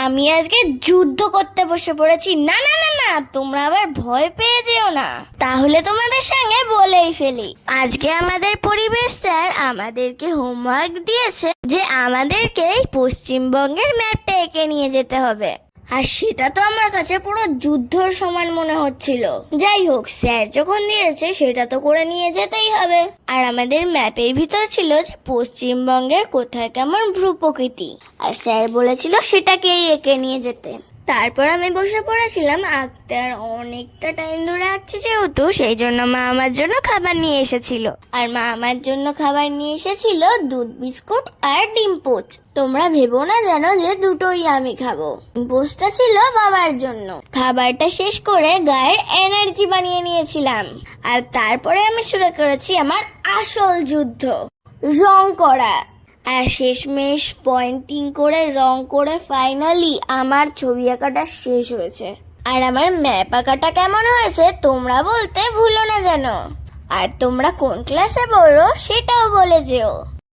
আমি আজকে যুদ্ধ করতে বসে পড়েছি। না না না না, তোমরা আবার ভয় পেয়ে যেও না। তাহলে তোমাদের সঙ্গে বলেই ফেলি, আজকে আমাদের পরিবেশ স্যার আমাদেরকে হোমওয়ার্ক দিয়েছে যে আমাদেরকে এই পশ্চিমবঙ্গের ম্যাপটা এঁকে নিয়ে যেতে হবে। আর সেটা তো আমার কাছে পুরো যুদ্ধর সমান মনে হচ্ছিল। যাই হোক, স্যার যখন দিয়েছে সেটা তো করে নিয়ে যেতেই হবে। আর আমাদের ম্যাপের ভিতর ছিল যে পশ্চিমবঙ্গের কোথায় কেমন ভূপ্রকৃতি, আর স্যার বলেছিল সেটাকেই এঁকে নিয়ে যেতে। তারপর আমি বসে পড়েছিলাম আঁকতে। আর অনেকটা টাইম ধরে আঁকছি যেহেতু, সেই জন্য মা আমার জন্য খাবার নিয়ে এসেছিল। আর মা আমার জন্য খাবার নিয়ে এসেছিল দুধ বিস্কুট আর ডিম পোচ। তোমরা ভেবো না যেন যে দুটোই আমি খাবো। ডিম পোচটা ছিল বাবার জন্য। খাবারটা শেষ করে গায়ের এনার্জি বানিয়ে নিয়েছিলাম। আর তারপরে আমি শুরু করেছি আমার আসল যুদ্ধ, রং করা। আর শেষমেশ পয়েন্টিং করে রং করে ফাইনালি আমার ছবি আঁকাটা শেষ হয়েছে। আর আমার ম্যাপ আঁকাটা কেমন হয়েছে তোমরা বলতে ভুলো না যেন। আর তোমরা কোন ক্লাসে পড়ো সেটাও বলে যেও।